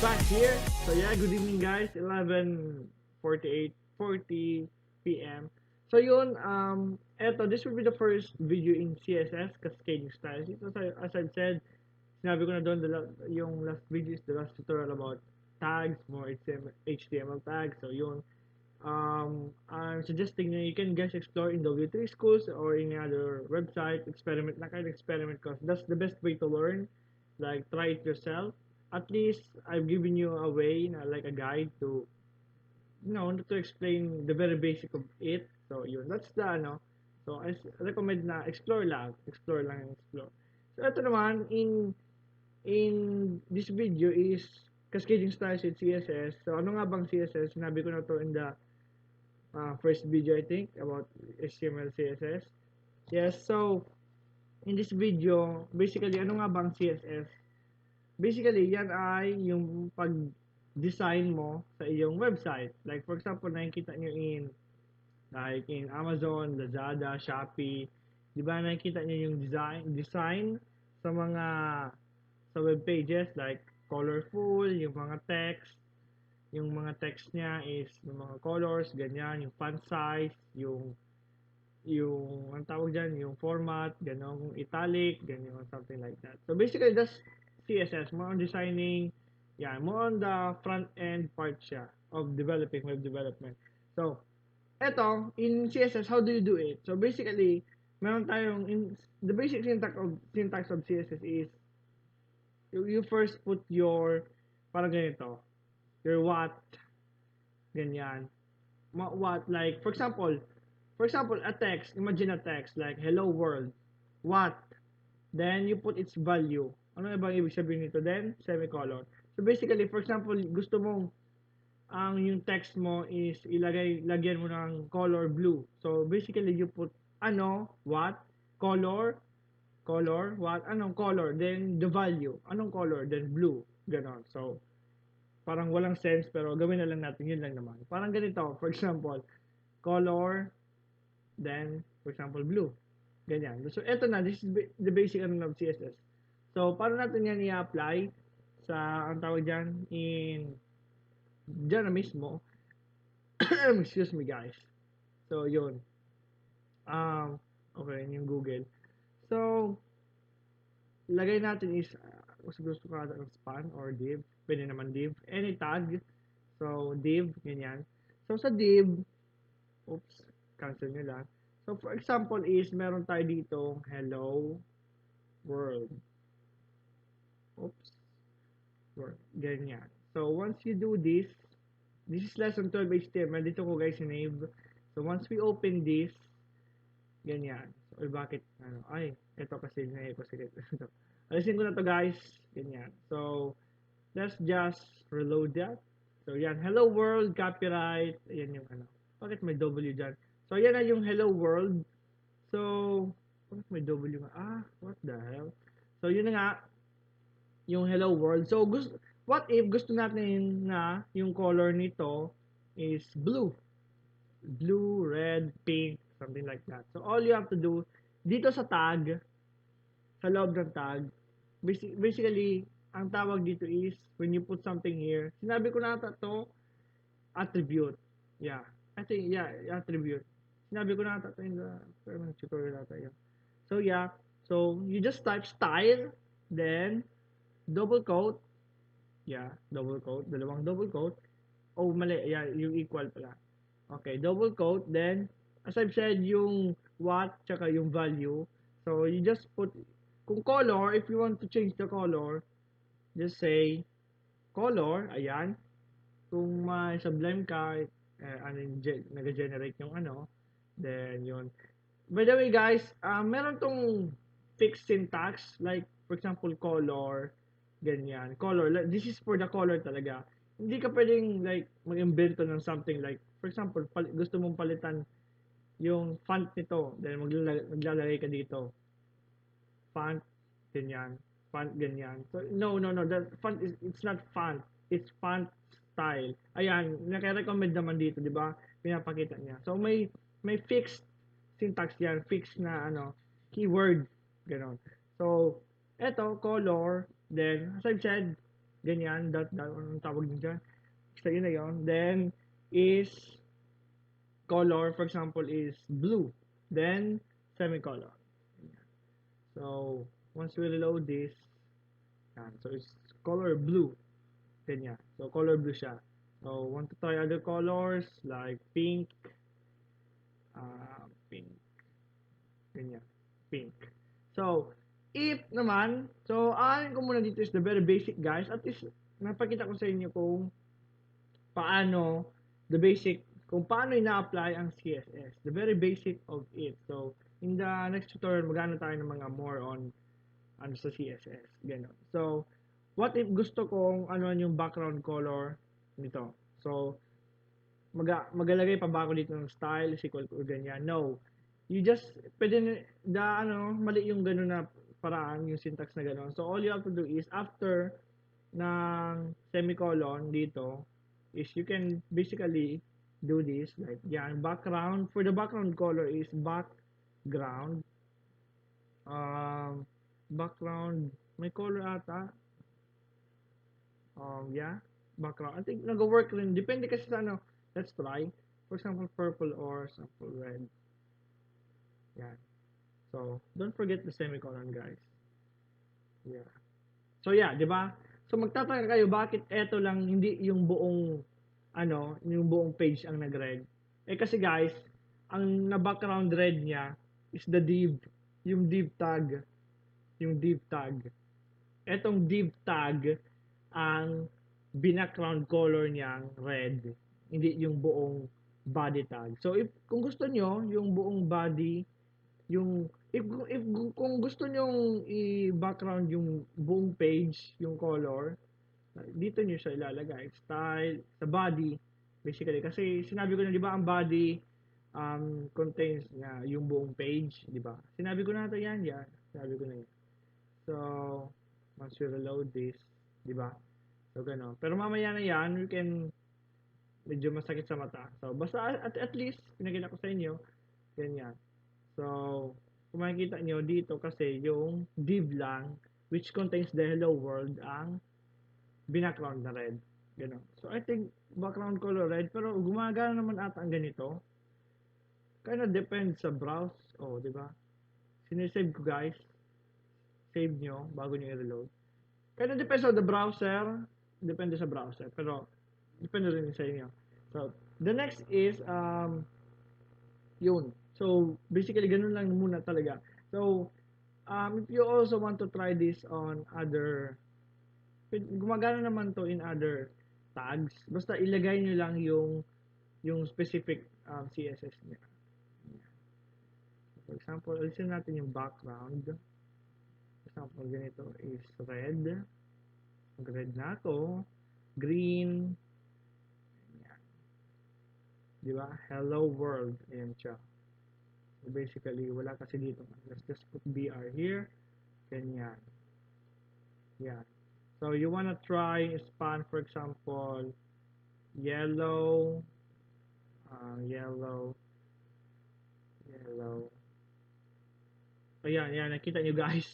back here. So yeah, good evening guys. 11:48, 40 p.m. So yun, this will be the first video in CSS, Cascading Styles. As I've said, sinabi ko na doon, yung last video is the last tutorial about tags, more HTML tags. So yun, I'm suggesting na you can guys explore in W3 schools or in other website, experiment na kayo, experiment because that's the best way to learn. Like, try it yourself. At least, I've given you a way, like a guide to, to explain the very basic of it. So, yun, that's the, so, I recommend na explore lang, explore. So, ito naman, in this video is cascading styles with CSS. So, ano nga bang CSS? Sinabi ko na to in the first video, I think, about HTML CSS. Yes, so in this video, basically, ano nga bang CSS? Basically, yan ay yung pag-design mo sa iyong website. Like, for example, nakikita nyo in Amazon, Lazada, Shopee, di ba nakikita nyo yung design sa mga sa web pages, like colorful, yung mga text niya is yung mga colors, ganyan, yung font size, yung ang tawag dyan, yung format, gano'n, kung italic, ganyan, something like that. So basically, that's CSS, more on designing, yeah, more on the front end part siya of developing web development. So, eto, in CSS, how do you do it? So basically, meron tayong, the basic syntax of CSS is, you first put your, parang ganito, your what, ganyan. What, like, for example, a text, imagine a text, like, hello world, what, then you put its value. Ano na bang ibig sabihin nito? Then, semicolon. So, basically, for example, gusto mong, yung text mo is lagyan mo ng color blue. So, basically, you put, what, color, what, anong color, then the value, anong color, then blue, ganon. So, parang walang sense, pero gawin na lang natin, yun lang naman. Parang ganito, for example, color, then, for example, blue. Ganyan. So, eto na, this is the basic of CSS. So, paano natin yan i-apply sa, ang tawag dyan, dyan na mismo. Excuse me, guys. So, yun. Okay, yung Google. So, lagay natin is, gusto ko ng span or div. Pwede naman div. Any tag. So, div, ganyan. So, sa div, oops, cancel nyo lang. So, for example is, meron tayo dito, hello world. Oops. World. Ganyan. So, once you do this is lesson 12 HTML. Dito ko guys sinave. So, once we open this, ganyan. So, bakit, ito kasi sinave ko sige. Alisin ko na to guys. Ganyan. So, let's just reload that. So, yan. Hello world, copyright. Ayan yung Bakit may W dyan? So, yan na yung hello world. So, bakit may W nga? What the hell? So, yun na nga. Yung hello world. So, what if gusto natin na yung color nito is blue? Blue, red, pink, something like that. So, all you have to do, dito sa tag, sa loob ng tag, basically, ang tawag dito is, when you put something here, sinabi ko na to, attribute. Yeah. I think, yeah, attribute. Sinabi ko na ito in the tutorial natin yun. So, yeah. So, you just type style, then, double quote. Yeah, double quote. Dalawang double quote. Oh, mali. Yeah, yung equal pala. Okay, double quote. Then, as I've said, yung what, tsaka yung value. So, you just put, kung color, if you want to change the color, just say, color, ayan. Kung may sublime ka, nag-generate yung then yun. By the way guys, meron tong fixed syntax, like for example color, ganyan. Color, this is for the color talaga. Hindi ka pwedeng like mag-invento ng something like, for example, gusto mong palitan yung font nito, then maglalagay ka dito. Font, ganyan. Font, ganyan. So, no, the font is, it's not font. It's font style. Ayan, naka-recommend naman dito, di ba? Pinapakita niya. So, may fixed syntax yan, fixed na, keyword, gano'n. So, eto, color, then, as I've said, ganyan, dot, anong tawag din dyan, basta yun na yun. Then, is color, for example, is blue. Then, semicolon. So, once we reload this, so it's color blue. Ganyan. So, color blue siya. So, want to try other colors like pink, pink, ganyan, pink. So, if naman, so, aanin ko muna dito is the very basic, guys. At least, napakita ko sa inyo kung paano, the basic, kung paano ina-apply ang CSS. The very basic of it. So, in the next tutorial, magano tayo ng mga more on ano sa CSS. Ganon. So, what if gusto kong ano yung background color nito? So, magalagay pa ba ako dito ng style, equal to ganyan? No. You just, pwede mali yung gano'n na paraan, yung syntax na gano'n. So, all you have to do is, after ng semicolon dito, is you can basically do this, like, yan, background, for the background color is background, background, may color ata, yeah, background. I think nag-work rin. Depende kasi sa ano. Let's try. For example, purple or sample red. Yan. So, don't forget the semicolon, guys. Yeah. So, yeah, di ba? So, magtataka kayo, bakit eto lang, hindi yung buong, yung buong page ang nag-red. Eh, kasi guys, ang na-background red niya is the div. Yung div tag. Yung div tag. Etong div tag, ang background color niyang red, hindi yung buong body tag. So if kung gusto nyo yung buong body, yung if kung gusto nyo i-background yung buong page, yung color, dito nyo siya ilalagay. Style, sa body, basically. Kasi sinabi ko na, di ba, ang body contains yung buong page, di ba? Sinabi ko na ito yan. Sinabi ko na yan. So, once you reload this, di ba? So, gano'n. Pero mamaya na yan, you can, medyo masakit sa mata. So, basta at least, pinakita ko sa inyo, ganyan. So, kung makikita nyo dito kasi yung div lang, which contains the hello world, ang background na red. Gano'n. So, I think, background color red, pero gumagana naman ata ang ganito. Kinda depends sa browse. Oh, di ba? Sinesave ko, guys. Save nyo, bago nyo i-reload. Kinda depends on the browser. Depende sa browser. Pero, depende rin sa inyo. So, the next is, yun. So, basically, ganun lang muna talaga. So, if you also want to try this on other, gumagana naman to in other tags. Basta ilagay nyo lang yung specific CSS niya. For example, alisin natin yung background. For example, ganito is red. Mag-red na to. Green. Ayan. Di ba? Hello world. Ayan siya. So basically, wala kasi dito. Let's just put BR here. Ganyan. Yeah. So you wanna try span, for example, yellow, yellow. Ayan, nakita nyo guys.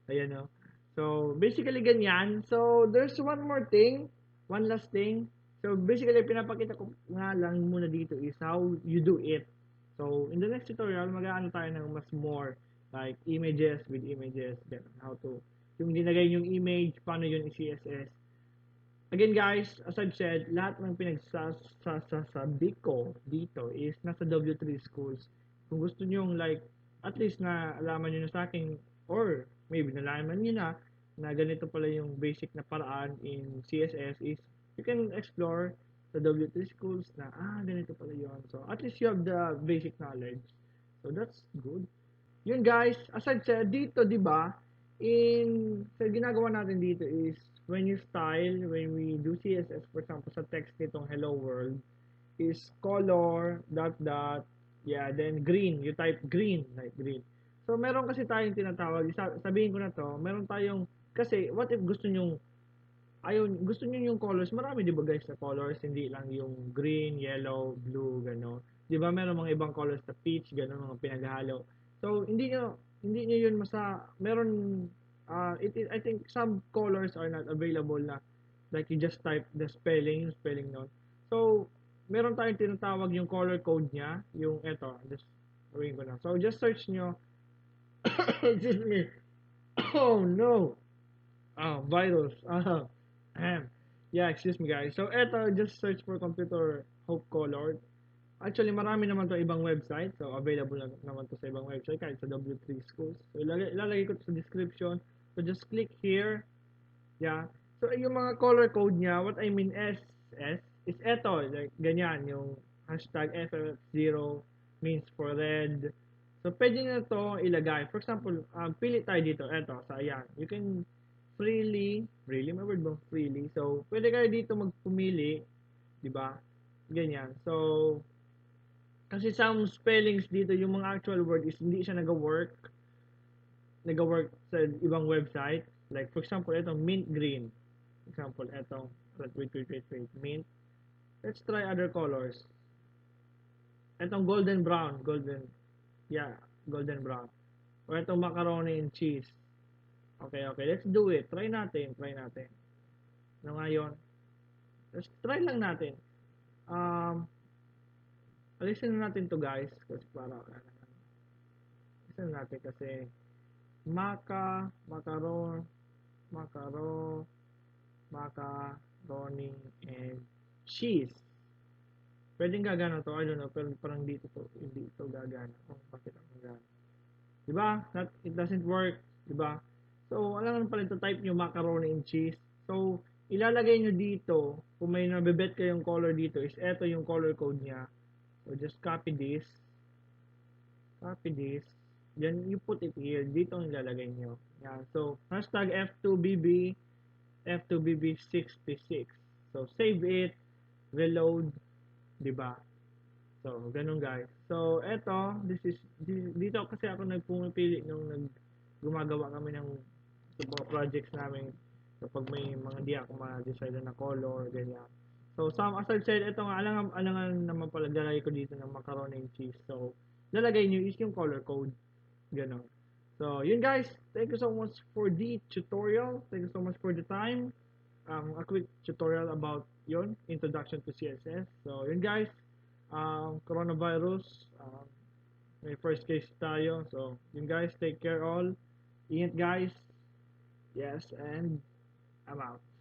Ayan o. So, basically ganyan. So, there's one more thing. One last thing. So, basically, pinapakita ko nga lang muna dito is how you do it. So, in the next tutorial, mag-aano tayo ng mas more like images with images. Then, how to, yung ginagay yung image, paano yun i-CSS. Again guys, as I've said, lahat ng pinagsasabi ko dito is nasa W3 schools. Kung gusto nyo like, at least na alaman nyo na sa akin, or maybe nalaman nyo na ganito pala yung basic na paraan in CSS is, you can explore the W3 schools na, ganito pala yun. So, at least you have the basic knowledge. So, that's good. Yun guys, as I've said, dito, di ba, sa ginagawa natin dito is, when you style, when we do CSS, for example, sa text nitong hello world, is color, then green, you type green, like green. So, meron kasi tayong tinatawag, sabihin ko na to, meron tayong, kasi, what if gusto nyo yung colors, marami di ba guys na colors, hindi lang yung green, yellow, blue, gano'n. Di ba meron mga ibang colors na peach, gano'n, mga pinaghalo. So, hindi nyo yun meron, I think some colors are not available na Like you just type the spelling, yung spelling nun. So, meron tayong tinatawag yung color code niya, yung eto, just gawin ko na. So, just search nyo, excuse me, oh no, virus, yeah, excuse me guys. So, eto, just search for computer hope color. Actually, marami naman to ibang website. So, available naman to sa ibang website, kahit sa W3 schools. So, ilalagay ko to sa description. So, just click here. Yeah. So, yung mga color code niya, what I mean SS, is eto, like, ganyan, yung hashtag FF0 means for red. So, pwede nyo to ilagay. For example, pili tayo dito, eto, so, ayan. You can freely, may word ba? Freely. So, pwede kayo dito magpumili, di ba? Ganyan. So, kasi some spellings dito, yung mga actual word is hindi siya nag-work sa ibang website. Like, for example, ito, mint green. Example, ito, wait, mint. Let's try other colors. Itong golden brown, yeah, golden brown. O itong macaroni and cheese. Okay, let's do it. Try natin. Ano nga yun? Let's try lang natin. Um, alisin na natin to guys. Kasi para, alisin natin kasi macaro, macaroni, and cheese. Pwedeng gagana to, I don't know, pero parang hindi ito gagana. Oh, bakit ang gagana? Diba? It doesn't work. Diba? So, alam pala ito, type nyo macaroni and cheese. So, ilalagay nyo dito, kung may nabibet kayong color dito, is eto yung color code niya. So, just copy this. Then, you put it here. Dito ang ilalagay nyo. Yan. So, hashtag F2BB66. So, save it, reload, diba? So, ganun guys. So, eto, dito kasi ako nagpumipili nung gumagawa kami ng mga projects namin kapag may mga di ako ma-decide na color, ganyan. So, as I said, ito nga, alangan naman pala, lalagay ko dito ng macaroni and cheese. So, lalagay nyo is yung color code. Ganun. So, yun guys. Thank you so much for the tutorial. Thank you so much for the time. A quick tutorial about yun, introduction to CSS. So, yun guys. Coronavirus. May first case tayo. So, yun guys. Take care all. Ingat guys. Yes, and I'm out.